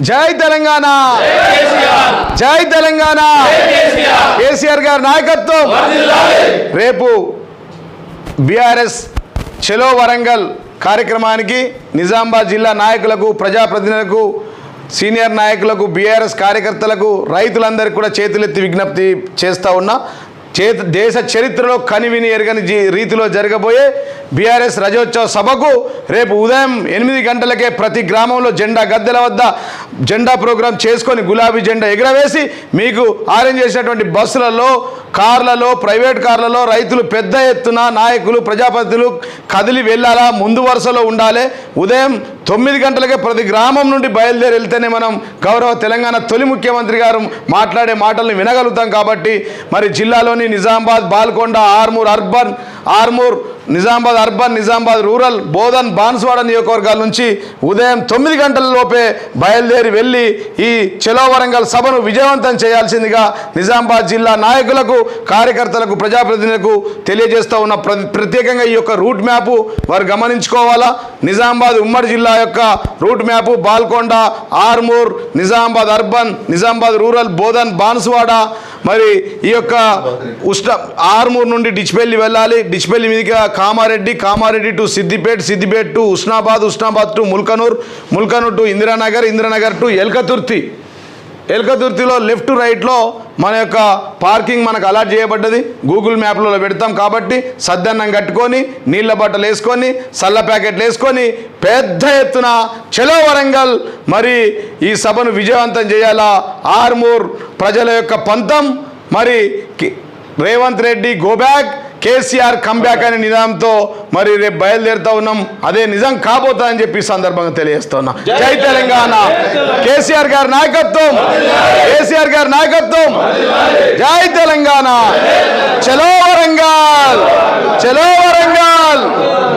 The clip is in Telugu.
జై తెలంగాణ, జై తెలంగాణ, కేసీఆర్ గారి నాయకత్వం. రేపు బీఆర్ఎస్ చలో వరంగల్ కార్యక్రమానికి నిజామాబాద్ జిల్లా నాయకులకు, ప్రజాప్రతినిధులకు, సీనియర్ నాయకులకు, బీఆర్ఎస్ కార్యకర్తలకు, రైతులందరికీ కూడా చేతులెత్తి విజ్ఞప్తి చేస్తూ ఉన్నా. దేశ చరిత్రలో కనివిని ఎరగని రీతిలో జరగబోయే బీఆర్ఎస్ రజోత్సవ సభకు రేపు ఉదయం 8 గంటలకే ప్రతి గ్రామంలో జెండా గద్దెల వద్ద జెండా ప్రోగ్రాం చేసుకొని గులాబీ జెండా ఎగరవేసి మీకు అరేంజ్ చేసినటువంటి బస్సులలో, కార్లలో, ప్రైవేట్ కార్లలో రైతులు పెద్ద ఎత్తున, నాయకులు, ప్రజాప్రతినిధులు కదిలి వెళ్ళాలా, ముందు వరుసలో ఉండాలి. ఉదయం 9 గంటలకే ప్రతి గ్రామం నుండి బయలుదేరి వెళ్తేనే మనం గౌరవ తెలంగాణ తొలి ముఖ్యమంత్రి గారు మాట్లాడే మాటలను వినగలుగుతాం. కాబట్టి మరి జిల్లాలోని నిజామాబాద్, బాల్కొండ, ఆర్మూర్, నిజామాబాద్ అర్బన్, నిజామాబాద్ రూరల్, బోధన్, బాన్స్వాడ నియోజకవర్గాల నుంచి ఉదయం 9 గంటల లోపే బయలుదేరి వెళ్ళి ఈ చలో వరంగల్ సభను విజయవంతం చేయాల్సిందిగా నిజామాబాద్ జిల్లా నాయకులకు, కార్యకర్తలకు, ప్రజాప్రతినిధులకు తెలియజేస్తూ ఉన్న. ప్రత్యేకంగా ఈ యొక్క రూట్ మ్యాప్ వారు గమనించుకోవాలా. నిజామాబాద్ ఉమ్మడి జిల్లా యొక్క route map Balkonda, Armoor, Nizamabad urban, Nizamabad rural, Bodhan, Banswada, మరి ఈ యొక్క ఆర్మూర్ నుండి డిచ్పల్లి వెళ్ళాలి. డిచ్పల్లి మీదుగా Kamareddy to Siddipet to Husnabad to Mulkanoor to Indiranagar to ఎల్కతుర్తిలో లెఫ్ట్ రైట్లో మన యొక్క పార్కింగ్ మనకు అలాట్ చేయబడ్డది. గూగుల్ మ్యాప్లో పెడతాం. కాబట్టి సద్దన్నం కట్టుకొని, నీళ్ళ బట్టలు వేసుకొని, సల్ల ప్యాకెట్లు వేసుకొని పెద్ద ఎత్తున చలో వరంగల్ మరి ఈ సభను విజయవంతం చేయాలా. ఆర్మూర్ ప్రజల యొక్క పంతం మరి రేవంత్ రెడ్డి గోబ్యాక్, కేసీఆర్ కంబ్యాక్ అనే నిజాంతో మరి రేపు బయలుదేరుతా ఉన్నాం. అదే నిజం కాబోతుందని చెప్పి సందర్భంగా తెలియజేస్తున్నా. జై తెలంగాణ, కేసీఆర్ గారి నాయకత్వం, జై తెలంగాణ.